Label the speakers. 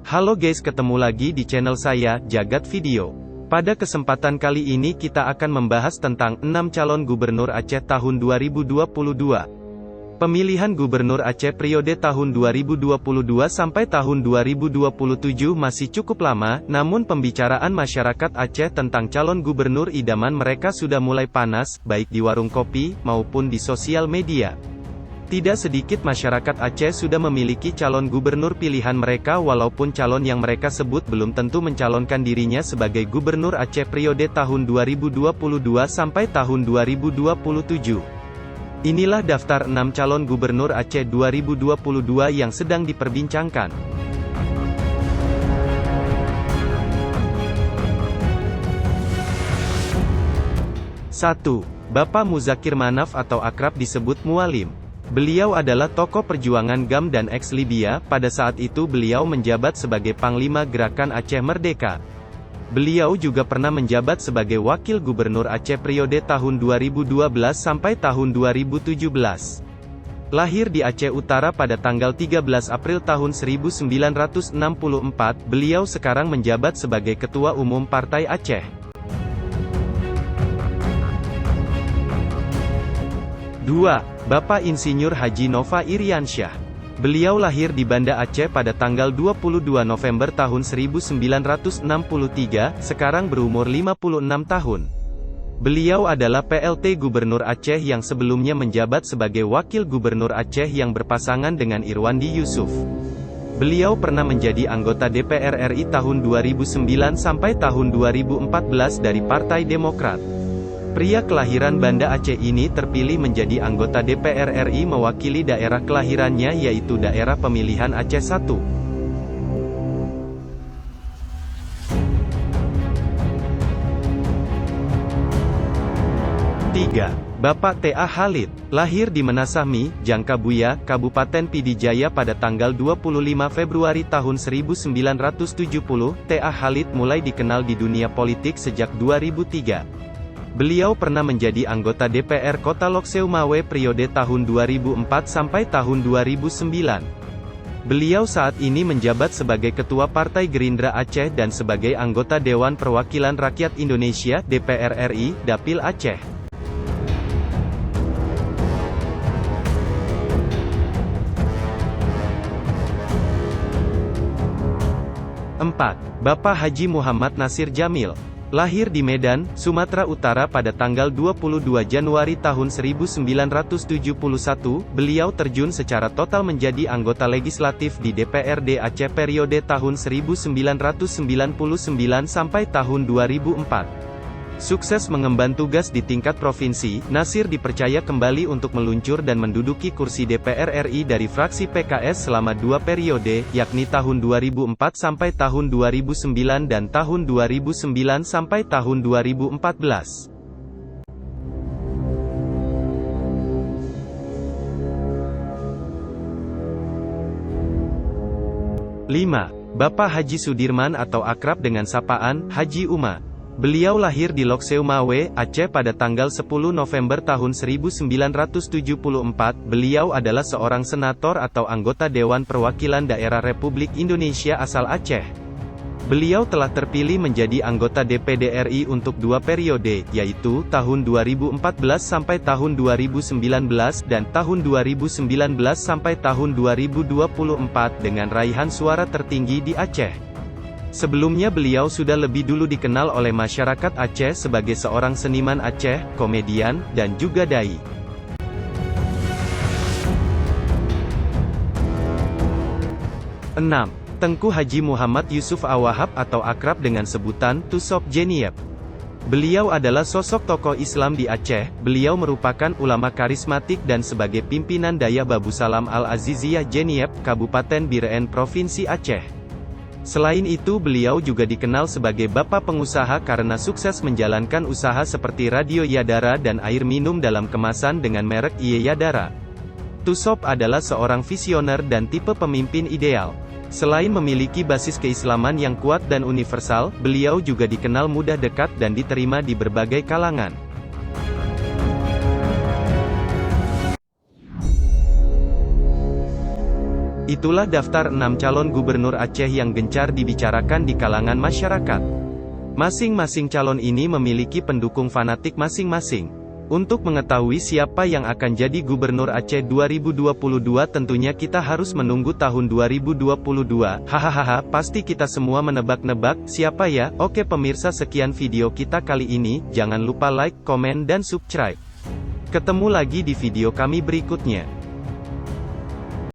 Speaker 1: Halo guys, ketemu lagi di channel saya, Jagat Video. Pada kesempatan kali ini kita akan membahas tentang 6 calon gubernur Aceh tahun 2022. Pemilihan gubernur Aceh periode tahun 2022 sampai tahun 2027 masih cukup lama, namun pembicaraan masyarakat Aceh tentang calon gubernur idaman mereka sudah mulai panas, baik di warung kopi, maupun di sosial media. Tidak sedikit masyarakat Aceh sudah memiliki calon gubernur pilihan mereka walaupun calon yang mereka sebut belum tentu mencalonkan dirinya sebagai gubernur Aceh periode tahun 2022 sampai tahun 2027. Inilah daftar 6 calon gubernur Aceh 2022 yang sedang diperbincangkan. 1. Bapak Muzakir Manaf atau akrab disebut Mualim. Beliau adalah tokoh perjuangan GAM dan ex-Libya, pada saat itu beliau menjabat sebagai Panglima Gerakan Aceh Merdeka. Beliau juga pernah menjabat sebagai Wakil Gubernur Aceh periode tahun 2012 sampai tahun 2017. Lahir di Aceh Utara pada tanggal 13 April tahun 1964, beliau sekarang menjabat sebagai Ketua Umum Partai Aceh. 2. Bapak Insinyur Haji Nova Iriansyah. Beliau lahir di Banda Aceh pada tanggal 22 November tahun 1963, sekarang berumur 56 tahun. Beliau adalah PLT Gubernur Aceh yang sebelumnya menjabat sebagai Wakil Gubernur Aceh yang berpasangan dengan Irwandi Yusuf. Beliau pernah menjadi anggota DPR RI tahun 2009 sampai tahun 2014 dari Partai Demokrat. Pria kelahiran Banda Aceh ini terpilih menjadi anggota DPR RI mewakili daerah kelahirannya yaitu daerah pemilihan Aceh 1. 3. Bapak T.A. Khalid. Lahir di Menasahmi, Jangkabuya, Kabupaten Pidijaya pada tanggal 25 Februari tahun 1970, T.A. Khalid mulai dikenal di dunia politik sejak 2003. Beliau pernah menjadi anggota DPR Kota Lokseumawe periode tahun 2004 sampai tahun 2009. Beliau saat ini menjabat sebagai Ketua Partai Gerindra Aceh dan sebagai anggota Dewan Perwakilan Rakyat Indonesia (DPR RI) Dapil Aceh. 4. Bapak Haji Muhammad Nasir Jamil. Lahir di Medan, Sumatera Utara pada tanggal 22 Januari tahun 1971, beliau terjun secara total menjadi anggota legislatif di DPRD Aceh periode tahun 1999 sampai tahun 2004. Sukses mengemban tugas di tingkat provinsi, Nasir dipercaya kembali untuk meluncur dan menduduki kursi DPR RI dari fraksi PKS selama 2 periode, yakni tahun 2004 sampai tahun 2009 dan tahun 2009 sampai tahun 2014. 5. Bapak Haji Sudirman atau akrab dengan sapaan, Haji Uma. Beliau lahir di Lokseumawe, Aceh pada tanggal 10 November tahun 1974. Beliau adalah seorang senator atau anggota Dewan Perwakilan Daerah Republik Indonesia asal Aceh. Beliau telah terpilih menjadi anggota DPD RI untuk 2 periode, yaitu tahun 2014 sampai tahun 2019 dan tahun 2019 sampai tahun 2024 dengan raihan suara tertinggi di Aceh. Sebelumnya beliau sudah lebih dulu dikenal oleh masyarakat Aceh sebagai seorang seniman Aceh, komedian, dan juga dai. 6. Tengku Haji Muhammad Yusuf Awahab atau akrab dengan sebutan Tusop Jeniep. Beliau adalah sosok tokoh Islam di Aceh. Beliau merupakan ulama karismatik dan sebagai pimpinan Daya Babu Salam Al-Aziziyah Jeniep, Kabupaten Biren Provinsi Aceh. Selain itu beliau juga dikenal sebagai bapak pengusaha karena sukses menjalankan usaha seperti Radio Yadara dan air minum dalam kemasan dengan merek Iye Yadara. Tusop adalah seorang visioner dan tipe pemimpin ideal. Selain memiliki basis keislaman yang kuat dan universal, beliau juga dikenal mudah dekat dan diterima di berbagai kalangan. Itulah daftar 6 calon gubernur Aceh yang gencar dibicarakan di kalangan masyarakat. Masing-masing calon ini memiliki pendukung fanatik masing-masing. Untuk mengetahui siapa yang akan jadi Gubernur Aceh 2022 tentunya kita harus menunggu tahun 2022, hahaha, pasti kita semua menebak-nebak, siapa ya? Oke pemirsa, sekian video kita kali ini, jangan lupa like, komen dan subscribe. Ketemu lagi di video kami berikutnya.